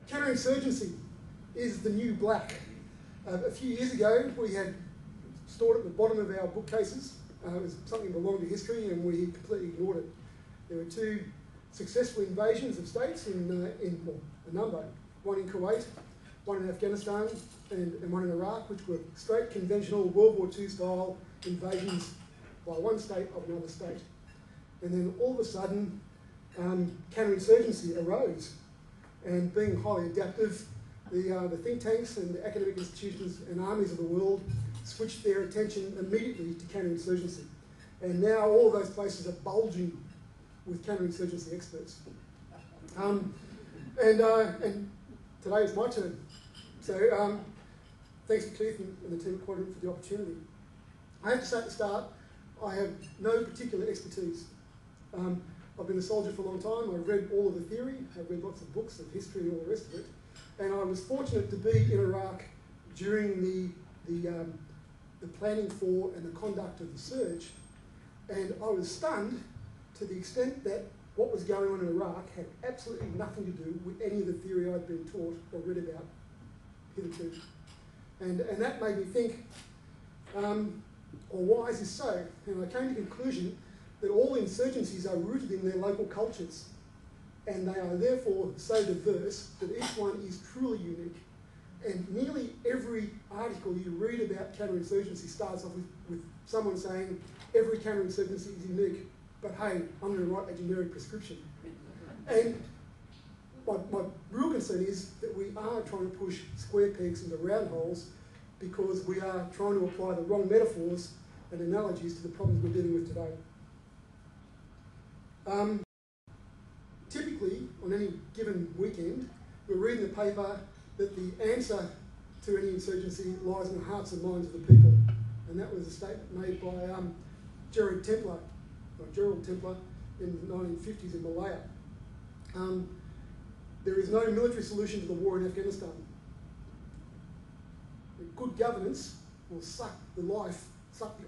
counterinsurgency is the new black. A few years ago, we had stored at the bottom of our bookcases. It was something that belonged to history, and we completely ignored it. There were two successful invasions of states well, a number. One in Kuwait, one in Afghanistan, and one in Iraq, which were straight conventional World War II style invasions by one state of another state. And then all of a sudden, counterinsurgency arose. And being highly adaptive, the think tanks and the academic institutions and armies of the world switched their attention immediately to counterinsurgency. And now all of those places are bulging with counterinsurgency experts. And today is my turn. So thanks to Keith and the team at Quadrant for the opportunity. I have to say at the start, I have no particular expertise. I've been a soldier for a long time. I've read all of the theory. I've read lots of books of history and all the rest of it. And I was fortunate to be in Iraq during the planning for and the conduct of the surge. And I was stunned to the extent that what was going on in Iraq had absolutely nothing to do with any of the theory I'd been taught or read about hitherto. And that made me think, well, why is this so? And I came to the conclusion that all insurgencies are rooted in their local cultures, and they are therefore so diverse that each one is truly unique. And nearly every article you read about counterinsurgency starts off with someone saying, every counterinsurgency is unique, but hey, I'm going to write a generic prescription. And my real concern is that we are trying to push square pegs into round holes because we are trying to apply the wrong metaphors and analogies to the problems we're dealing with today. Typically, on any given weekend, we're reading the paper that the answer to any insurgency lies in the hearts and minds of the people. And that was a statement made by Gerald Templer in the 1950s in Malaya. There is no military solution to the war in Afghanistan. Good governance will suck the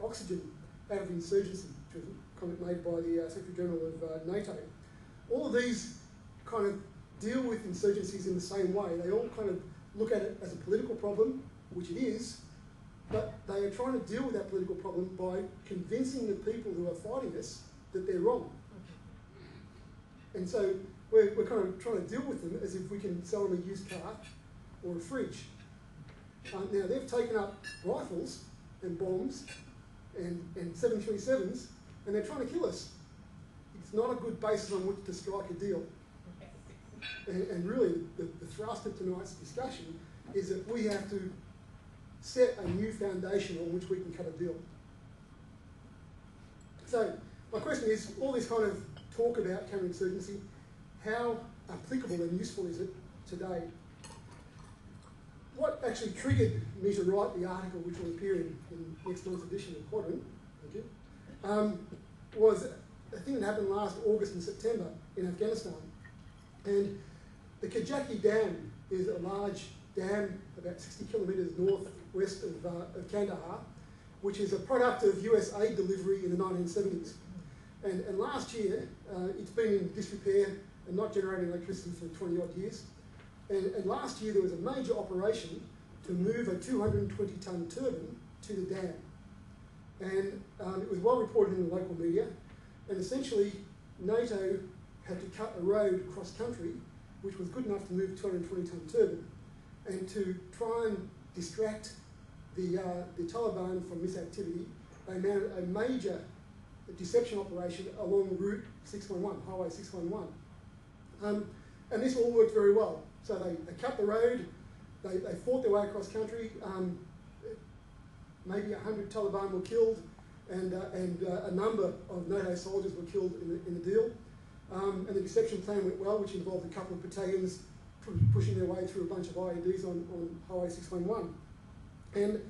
oxygen out of insurgency, which was a comment made by the Secretary General of NATO. All of these kind of deal with insurgencies in the same way. They all kind of look at it as a political problem, which it is, but they are trying to deal with that political problem by convincing the people who are fighting us that they're wrong. And so we're kind of trying to deal with them as if we can sell them a used car or a fridge. Now, they've taken up rifles and bombs and 737s, and they're trying to kill us. It's not a good basis on which to strike a deal. And really, the thrust of tonight's discussion is that we have to set a new foundation on which we can cut a deal. So, my question is, all this kind of talk about counterinsurgency, how applicable and useful is it today? What actually triggered me to write the article, which will appear in next month's edition of Quadrant, was a thing that happened last August and September in Afghanistan. And the Kajaki Dam is a large dam about 60 kilometres northwest of Kandahar, which is a product of US aid delivery in the 1970s. And last year, it's been in disrepair and not generating electricity for 20 odd years. And last year there was a major operation to move a 220-tonne turbine to the dam. And it was well reported in the local media. And essentially, NATO had to cut a road across country, which was good enough to move a 220-tonne turbine. And to try and distract the Taliban from this activity, they mounted a major deception operation along Route 611, Highway 611. And this all worked very well. So they cut the road, they fought their way across country, maybe 100 Taliban were killed, and a number of NATO soldiers were killed in the deal. And the deception plan went well, which involved a couple of battalions pushing their way through a bunch of IEDs on Highway 611. And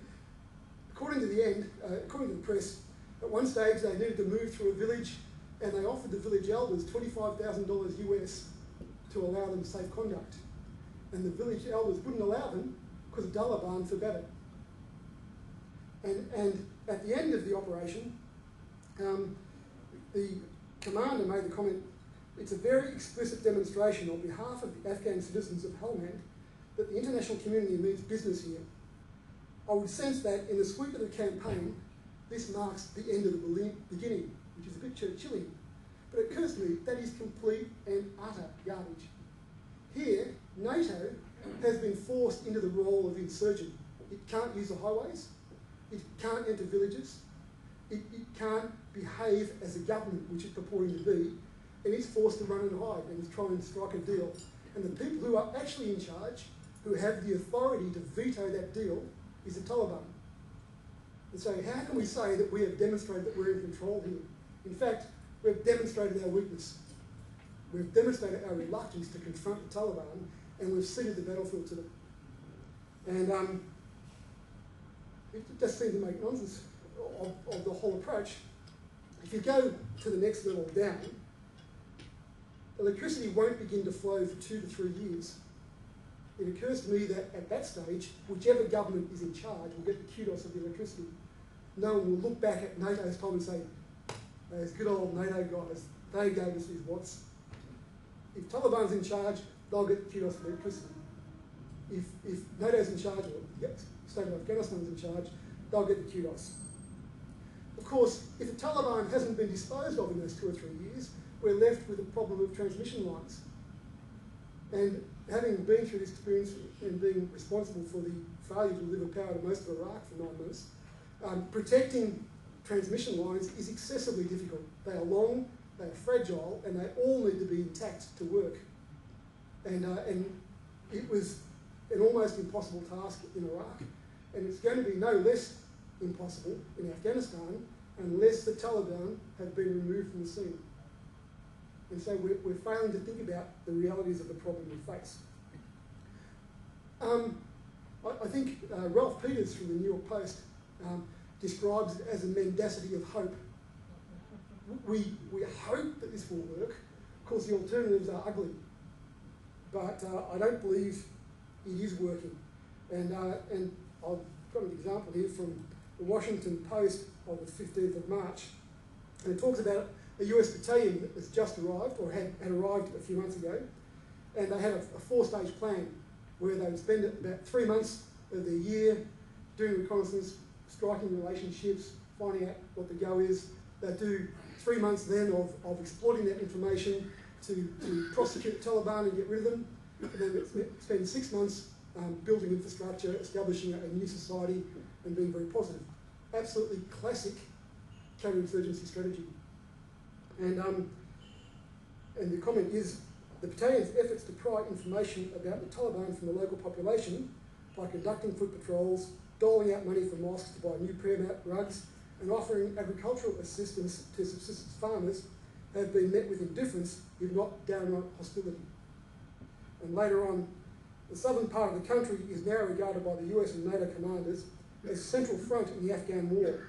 according to the press, at one stage they needed to move through a village, and they offered the village elders $25,000 US to allow them safe conduct. And the village elders wouldn't allow them because the Taliban forbade it. And at the end of the operation, the commander made the comment, it's a very explicit demonstration on behalf of the Afghan citizens of Helmand that the international community means business here. I would sense that in the sweep of the campaign, this marks the end of the beginning, which is a bit Churchillian. But it occurs to me that is complete and utter garbage. Here, NATO has been forced into the role of insurgent. It can't use the highways, it can't enter villages, it can't behave as a government, which it's purporting to be, and it's forced to run and hide and try and strike a deal. And the people who are actually in charge, who have the authority to veto that deal, is the Taliban. And so how can we say that we have demonstrated that we're in control here? In fact, we've demonstrated our weakness. We've demonstrated our reluctance to confront the Taliban, and we've ceded the battlefield to them. And it just seems to make nonsense of the whole approach. If you go to the next level down, electricity won't begin to flow for 2 to 3 years. It occurs to me that at that stage, whichever government is in charge will get the kudos of the electricity. No one will look back at NATO's time and say, those good old NATO guys, they gave us these watts. If Taliban's in charge, they'll get the kudos of electricity. If NATO's in charge, or the state of Afghanistan's in charge, they'll get the kudos. Of course, if the Taliban hasn't been disposed of in those 2 or 3 years, we're left with a problem of transmission lines. And having been through this experience and being responsible for the failure to deliver power to most of Iraq for 9 months, protecting transmission lines is excessively difficult. They are long, they are fragile, and they all need to be intact to work. And it was an almost impossible task in Iraq, and it's going to be no less impossible in Afghanistan unless the Taliban have been removed from the scene. And so we're failing to think about the realities of the problem we face. I think Ralph Peters from the New York Post describes it as a mendacity of hope. We hope that this will work. Of course, the alternatives are ugly, but I don't believe it is working. And I've got an example here from the Washington Post on the 15th of March, and it talks about a US battalion that has just arrived, or had arrived a few months ago, and they had a 4-stage plan where they would spend about 3 months of the year doing reconnaissance, striking relationships, finding out what the go is. They do 3 months then of exploiting that information to prosecute the Taliban and get rid of them, and then spend 6 months building infrastructure, establishing a new society, and being very positive. Absolutely classic counterinsurgency strategy. And the comment is, the battalion's efforts to pry information about the Taliban from the local population by conducting foot patrols, doling out money for mosques to buy new prayer mat rugs, and offering agricultural assistance to subsistence farmers have been met with indifference, if not downright hostility. And later on, the southern part of the country is now regarded by the US and NATO commanders as central front in the Afghan war.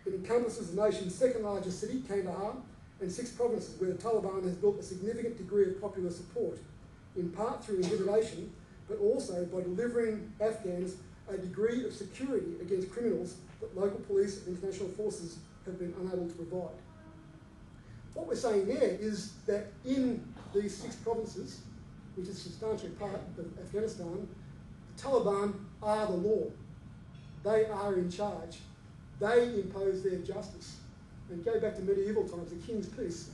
It encompasses the nation's second largest city, Kandahar, and 6 provinces where the Taliban has built a significant degree of popular support, in part through intimidation, but also by delivering Afghans a degree of security against criminals that local police and international forces have been unable to provide. What we're saying there is that in these 6 provinces, which is substantially part of Afghanistan, the Taliban are the law. They are in charge. They impose their justice. And go back to medieval times, the king's peace.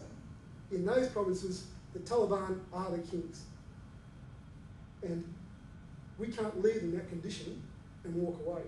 In those provinces, the Taliban are the kings. And we can't leave in that condition and walk away.